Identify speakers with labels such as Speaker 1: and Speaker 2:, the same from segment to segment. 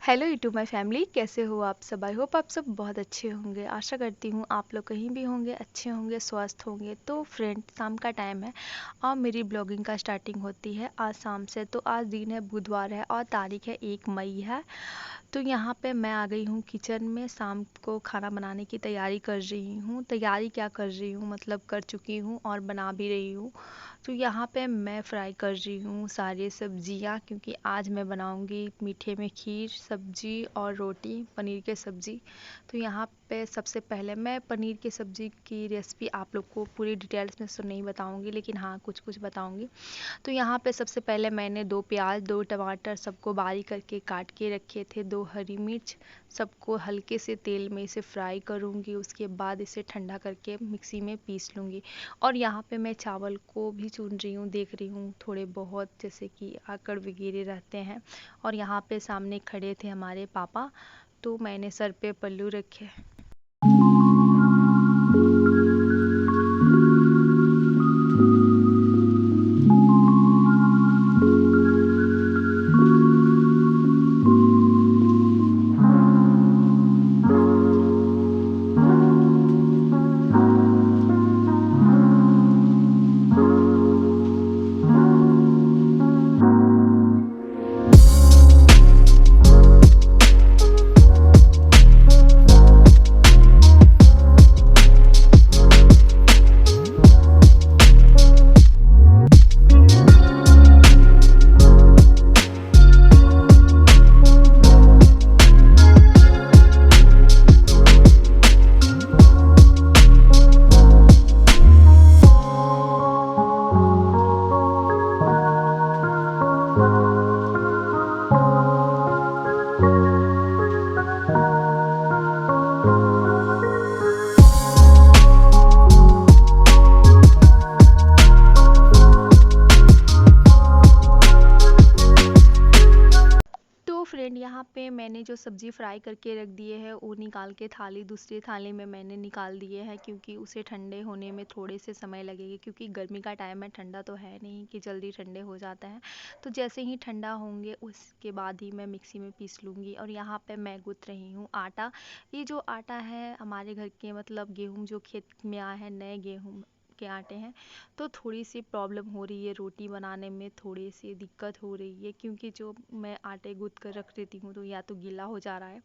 Speaker 1: Hello YouTube my family, कैसे हो आप सब। आई होप आप सब बहुत अच्छे होंगे। आशा करती हूँ आप लोग कहीं भी होंगे अच्छे होंगे, स्वस्थ होंगे। तो फ्रेंड, शाम का टाइम है और मेरी ब्लॉगिंग का स्टार्टिंग होती है आज शाम से। तो आज दिन है, बुधवार है और तारीख है 1 मई है। तो यहाँ पे मैं आ गई हूँ किचन में। शाम को खाना बनाने की तैयारी कर रही हूँ। तैयारी क्या कर रही हूँ, मतलब कर चुकी हूँ और बना भी रही हूँ। तो यहाँ पे मैं फ्राई कर रही हूँ सारी सब्जियाँ, क्योंकि आज मैं बनाऊँगी मीठे में खीर, सब्जी और रोटी, पनीर की सब्ज़ी। तो यहाँ पे सबसे पहले मैं पनीर की सब्ज़ी की रेसिपी आप लोग को पूरी डिटेल्स में तो नहीं बताऊँगी, लेकिन हाँ कुछ कुछ बताऊँगी। तो यहाँ पे सबसे पहले मैंने 2 प्याज 2 टमाटर सबको बारीक करके काट के रखे थे, 2 हरी मिर्च, सबको हल्के से तेल में इसे फ्राई करूँगी। उसके बाद इसे ठंडा करके मिक्सी में पीस लूँगी। और यहाँ पे मैं चावल को भी चुन रही हूँ, देख रही हूँ थोड़े बहुत जैसे कि आकड़ वगैरह रहते हैं। और यहाँ पे सामने खड़े थे हमारे पापा, तो मैंने सर पे पल्लू रखे। तो फ्रेंड, यहाँ पे मैंने जो सब्ज़ी फ्राई करके रख दिए है वो निकाल के दूसरी थाली में मैंने निकाल दिए हैं, क्योंकि उसे ठंडे होने में थोड़े से समय लगेगी, क्योंकि गर्मी का टाइम है, ठंडा तो है नहीं कि जल्दी ठंडे हो जाता है। तो जैसे ही ठंडा होंगे उसके बाद ही मैं मिक्सी में पीस लूँगी। और यहाँ पे मैं गूँथ रही हूँ आटा। ये जो आटा है हमारे घर के, मतलब गेहूँ जो खेत में आए हैं, नए गेहूँ के आटे हैं। तो थोड़ी सी प्रॉब्लम हो रही है रोटी बनाने में, थोड़ी सी दिक्कत हो रही है, क्योंकि जो मैं आटे गूँथ कर रख देती हूँ तो या तो गीला हो जा रहा है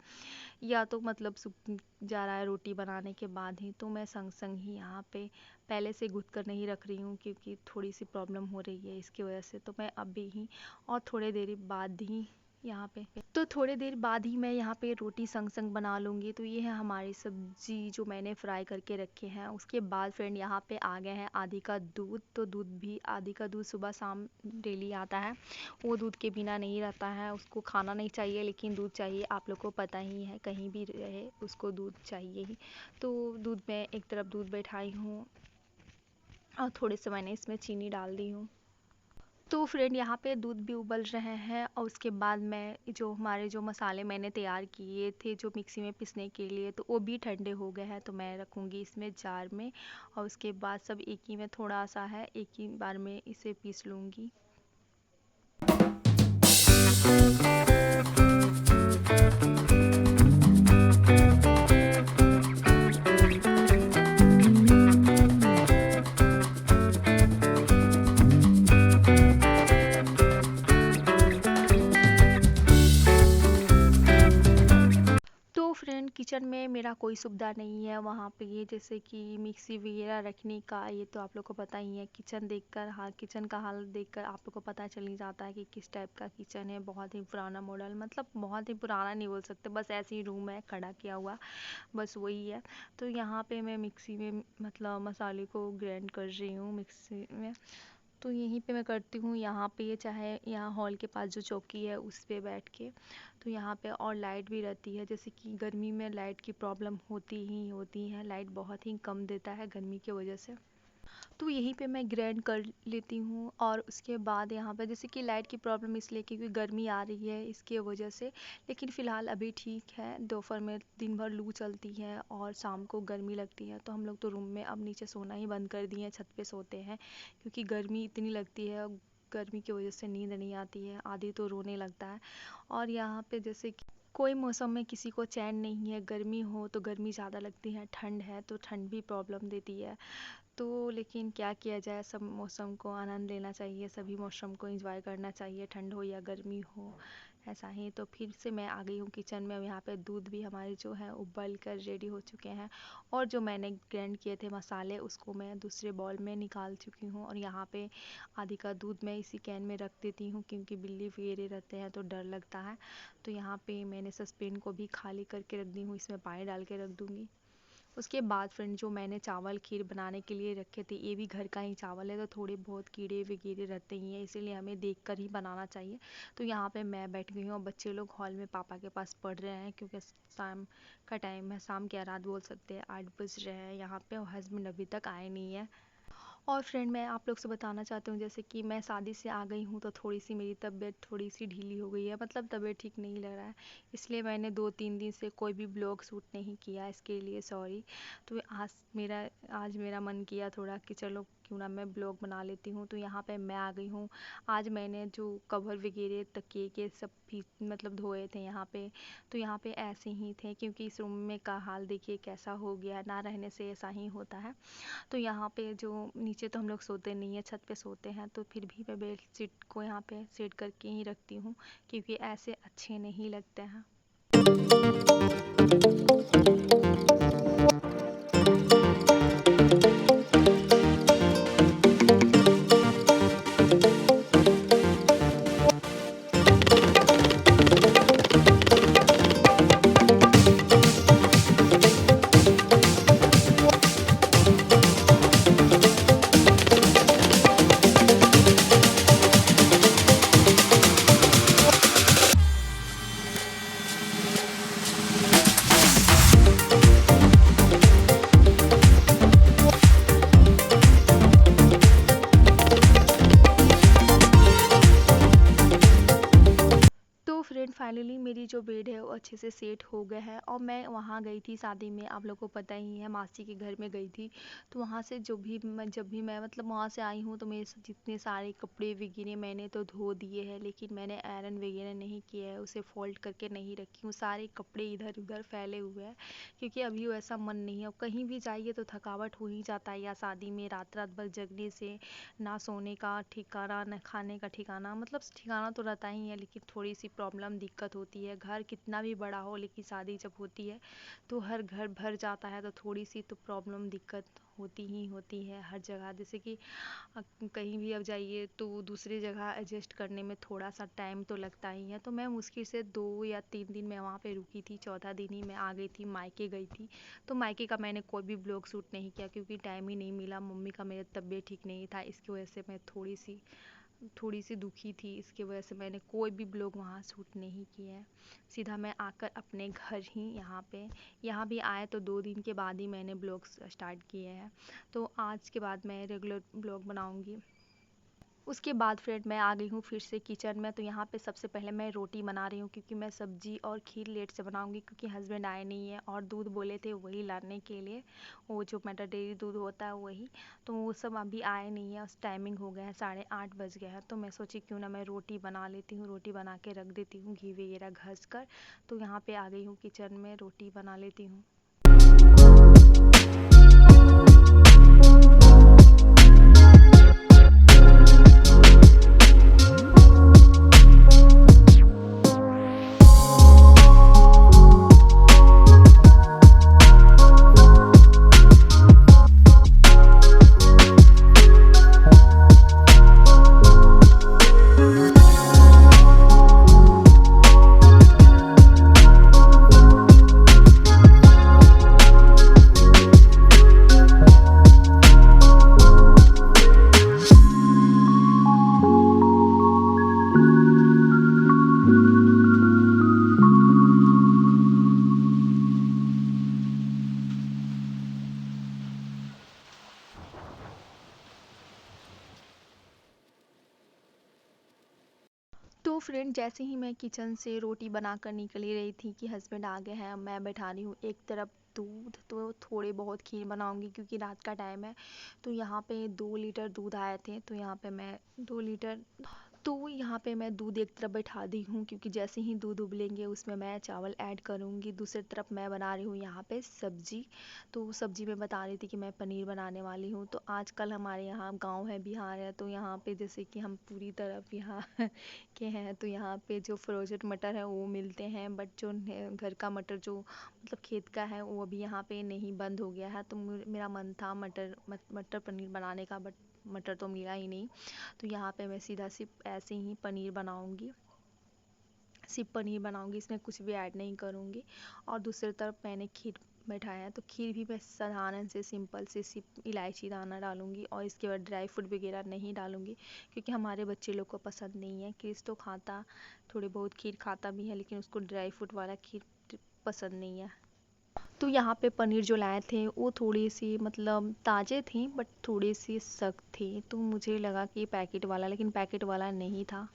Speaker 1: या तो मतलब सूख जा रहा है रोटी बनाने के बाद ही। तो मैं संग संग ही यहाँ पे पहले से गूँथ कर नहीं रख रही हूँ, क्योंकि थोड़ी सी प्रॉब्लम हो रही है इसकी वजह से। तो मैं अभी ही और थोड़ी देर बाद ही यहाँ पे, तो थोड़ी देर बाद ही मैं यहाँ पे रोटी संग संग बना लूँगी। तो ये है हमारी सब्जी जो मैंने फ्राई करके रखे हैं। उसके बाद फ्रेंड यहाँ पे आ गए हैं आदि का दूध। तो दूध भी, आदि का दूध सुबह शाम डेली आता है। वो दूध के बिना नहीं रहता है, उसको खाना नहीं चाहिए लेकिन दूध चाहिए। आप लोग को पता ही है, कहीं भी रहे उसको दूध चाहिए ही। तो दूध में एक तरफ दूध बैठाई हूँ और थोड़े से मैंने इसमें चीनी डाल दी हूँ। तो फ्रेंड, यहाँ पे दूध भी उबल रहे हैं और उसके बाद मैं जो हमारे जो मसाले मैंने तैयार किए थे जो मिक्सी में पीसने के लिए, तो वो भी ठंडे हो गए हैं। तो मैं रखूँगी इसमें जार में और उसके बाद सब एक ही में, थोड़ा सा है, एक ही बार में इसे पीस लूँगी। तो फ्रेंड, किचन में मेरा कोई सुविधा नहीं है वहाँ पे, ये जैसे कि मिक्सी वगैरह रखने का। ये तो आप लोग को पता ही है, किचन देखकर, हाँ किचन का हाल देखकर आप लोग को पता चल ही जाता है कि किस टाइप का किचन है। बहुत ही पुराना मॉडल, मतलब बहुत ही पुराना नहीं बोल सकते, बस ऐसे ही रूम है खड़ा किया हुआ, बस वही है। तो यहाँ पे मैं मिक्सी में मतलब मसाले को ग्राइंड कर रही हूँ मिक्सी में। तो यहीं पे मैं करती हूँ, यहाँ पे ये चाहे यहाँ हॉल के पास जो चौकी है उस पे बैठ के। तो यहाँ पे और लाइट भी रहती है, जैसे कि गर्मी में लाइट की प्रॉब्लम होती ही होती है, लाइट बहुत ही कम देता है गर्मी की वजह से। तो यहीं पे मैं ग्राइंड कर लेती हूँ। और उसके बाद यहाँ पे जैसे कि लाइट की प्रॉब्लम इसलिए क्योंकि गर्मी आ रही है इसकी वजह से, लेकिन फ़िलहाल अभी ठीक है। दोपहर में दिन भर लू चलती है और शाम को गर्मी लगती है, तो हम लोग तो रूम में अब नीचे सोना ही बंद कर दिए हैं, छत पे सोते हैं, क्योंकि गर्मी इतनी लगती है। गर्मी की वजह से नींद नहीं आती है, आधी तो रोने लगता है। और यहाँ पे जैसे कि कोई मौसम में किसी को चैन नहीं है, गर्मी हो तो गर्मी ज़्यादा लगती है, ठंड है तो ठंड भी प्रॉब्लम देती है। तो लेकिन क्या किया जाए, सब मौसम को आनंद लेना चाहिए, सभी मौसम को एंजॉय करना चाहिए, ठंड हो या गर्मी हो। ऐसा ही तो फिर से मैं आ गई हूँ किचन में। यहाँ पे दूध भी हमारे जो है उबल कर रेडी हो चुके हैं, और जो मैंने ग्राइंड किए थे मसाले उसको मैं दूसरे बाउल में निकाल चुकी हूँ। और यहाँ पे आधी का दूध मैं इसी कैन में रख देती हूँ, क्योंकि बिल्ली वगैरह रहते हैं तो डर लगता है। तो यहाँ पे मैंने सस्पेन को भी खाली करके रख दी हूँ, इसमें पानी डाल के रख दूँगी। उसके बाद फ्रेंड जो मैंने चावल खीर बनाने के लिए रखे थे, ये भी घर का ही चावल है, तो थोड़े बहुत कीड़े वगैरह रहते ही हैं, इसीलिए हमें देख कर ही बनाना चाहिए। तो यहाँ पे मैं बैठ गई हूँ और बच्चे लोग हॉल में पापा के पास पढ़ रहे हैं, क्योंकि शाम का टाइम है, शाम क्या रात बोल सकते हैं, 8 बज रहे हैं यहाँ पे, और हस्बैंड अभी तक आए नहीं है। और फ्रेंड मैं आप लोग से बताना चाहती हूँ, जैसे कि मैं शादी से आ गई हूँ तो थोड़ी सी मेरी तबीयत थोड़ी सी ढीली हो गई है, मतलब तबीयत ठीक नहीं लग रहा है, इसलिए मैंने 2-3 दिन से कोई भी ब्लॉग शूट नहीं किया, इसके लिए सॉरी। तो आज मेरा मन किया थोड़ा कि चलो क्यों ना मैं ब्लॉग बना लेती हूँ। तो यहाँ पे मैं आ गई हूँ। आज मैंने जो कवर वगैरह तकिए के सब भी मतलब धोए थे यहाँ पे, तो यहाँ पे ऐसे ही थे, क्योंकि इस रूम में का हाल देखिए कैसा हो गया, ना रहने से ऐसा ही होता है। तो यहाँ पे जो नीचे तो हम लोग सोते नहीं है, छत पे सोते हैं, तो फिर भी मैं बेड शीट को यहाँ पे सेट करके ही रखती हूँ, क्योंकि ऐसे अच्छे नहीं लगते हैं। तो फ्रेंड फाइनली मेरी जो बेड है वो अच्छे से सेट हो गया है, और मैं वहाँ गई थी शादी में, आप लोगों को पता ही है, मासी के घर में गई थी। तो वहाँ से जब भी मैं मतलब वहाँ से आई हूँ, तो मेरे जितने सारे कपड़े वगैरह मैंने तो धो दिए हैं, लेकिन मैंने आयरन वगैरह नहीं किया है, उसे फोल्ड करके नहीं रखी हूँ, सारे कपड़े इधर उधर फैले हुए हैं, क्योंकि अभी वैसा मन नहीं है। और कहीं भी जाइए तो थकावट हो ही जाता है, या शादी में रात रात भर जगने से ना सोने का ठिकाना, ना खाने का ठिकाना, मतलब ठिकाना तो रहता ही है, लेकिन थोड़ी सी प्रॉब्लम दिक्कत होती है। घर कितना भी बड़ा हो, लेकिन शादी जब होती है तो हर घर भर जाता है, तो थोड़ी सी तो प्रॉब्लम दिक्कत होती ही होती है हर जगह। जैसे कि कहीं भी अब जाइए तो दूसरी जगह एडजस्ट करने में थोड़ा सा टाइम तो लगता ही है। तो मैं मुश्किल से 2 या 3 दिन मैं वहाँ पे रुकी थी, चौथा दिन ही मैं आ गई थी, मायके गई थी। तो मायके का मैंने कोई भी ब्लॉग शूट नहीं किया, क्योंकि टाइम ही नहीं मिला, मम्मी का मेरी तबीयत ठीक नहीं था, इसकी वजह से मैं थोड़ी सी दुखी थी, इसकी वजह से मैंने कोई भी ब्लॉग वहाँ शूट नहीं किया है। सीधा मैं आकर अपने घर ही यहाँ भी आए तो 2 दिन के बाद ही मैंने ब्लॉग स्टार्ट किए हैं। तो आज के बाद मैं रेगुलर ब्लॉग बनाऊँगी। उसके बाद फ्रेंड मैं आ गई हूँ फिर से किचन में। तो यहाँ पे सबसे पहले मैं रोटी बना रही हूँ, क्योंकि मैं सब्जी और खीर लेट से बनाऊँगी, क्योंकि हस्बैंड आए नहीं है, और दूध बोले थे वही लाने के लिए, वो जो मटर डेयरी दूध होता है वही। तो वो सब अभी आए नहीं है, उस टाइमिंग हो गया है, 8:30 बज गया है। तो मैं सोची क्यों ना मैं रोटी बना लेती हूँ, रोटी बना के रख देती हूँ घी वगैरह घस कर। तो यहाँ पे आ गई हूँ किचन में, रोटी बना लेती हूँ। तो फ्रेंड जैसे ही मैं किचन से रोटी बनाकर निकल ही रही थी कि हस्बैंड आ गए हैं, मैं बैठा रही हूँ एक तरफ दूध, तो थोड़े बहुत खीर बनाऊंगी क्योंकि रात का टाइम है। तो यहाँ पे 2 लीटर दूध आए थे, तो यहाँ पे मैं 2 लीटर तो यहाँ पे मैं दूध एक तरफ बैठा दी हूँ, क्योंकि जैसे ही दूध उबलेंगे उसमें मैं चावल ऐड करूँगी। दूसरी तरफ मैं बना रही हूँ यहाँ पे सब्जी। तो सब्जी में बता रही थी कि मैं पनीर बनाने वाली हूँ। तो आजकल हमारे यहाँ गांव है, बिहार है, तो यहाँ पे जैसे कि हम पूरी तरफ यहाँ के हैं, तो यहाँ पे जो फ्रोजन मटर है वो मिलते हैं, बट जो घर का मटर जो मतलब खेत का है वो अभी यहाँ पे नहीं, बंद हो गया है। तो मेरा मन था मटर पनीर बनाने का, बट मटर तो मिला ही नहीं। तो यहाँ पे मैं सीधा सिर्फ ऐसे ही पनीर बनाऊंगी, सिर्फ पनीर बनाऊंगी, इसमें कुछ भी ऐड नहीं करूँगी। और दूसरी तरफ मैंने खीर बैठाया है, तो खीर भी मैं साधारण से सिंपल से सिर्फ इलायची दाना डालूंगी, और इसके बाद ड्राई फ्रूट वगैरह नहीं डालूंगी, क्योंकि हमारे बच्चे लोग को पसंद नहीं है। क्रिस तो खाता, थोड़ी बहुत खीर खाता भी है, लेकिन उसको ड्राई फ्रूट वाला खीर पसंद नहीं है। तो यहाँ पे पनीर जो लाए थे वो थोड़ी सी मतलब ताज़े थी, बट थोड़ी सी सख्त थी, तो मुझे लगा कि पैकेट वाला, लेकिन पैकेट वाला नहीं था।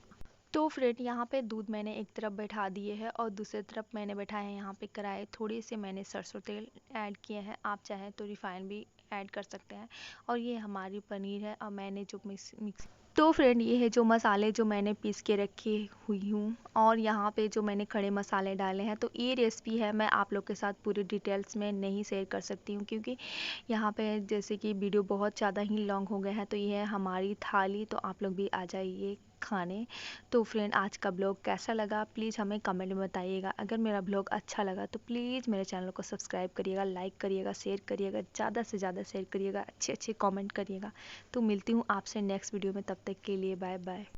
Speaker 1: तो फ्रेंड यहाँ पे दूध मैंने एक तरफ बैठा दिए है, और दूसरी तरफ मैंने बैठाया है यहाँ पे कढ़ाई। थोड़े से मैंने सरसों तेल ऐड किए हैं, आप चाहें तो रिफाइन भी ऐड कर सकते हैं। और ये हमारी पनीर है, और मैंने जो मिक्स तो फ्रेंड ये है जो मसाले जो मैंने पीस के रखी हुई हूँ, और यहाँ पे जो मैंने खड़े मसाले डाले हैं। तो ये रेसिपी है, मैं आप लोग के साथ पूरी डिटेल्स में नहीं शेयर कर सकती हूँ, क्योंकि यहाँ पे जैसे कि वीडियो बहुत ज़्यादा ही लॉन्ग हो गया है। तो ये है हमारी थाली, तो आप लोग भी आ जाइए खाने। तो फ्रेंड आज का ब्लॉग कैसा लगा प्लीज़ हमें कमेंट में बताइएगा। अगर मेरा ब्लॉग अच्छा लगा तो प्लीज़ मेरे चैनल को सब्सक्राइब करिएगा, लाइक करिएगा, शेयर करिएगा, ज़्यादा से ज़्यादा शेयर करिएगा, अच्छे अच्छे कमेंट करिएगा। तो मिलती हूँ आपसे नेक्स्ट वीडियो में, तब तक के लिए बाय बाय।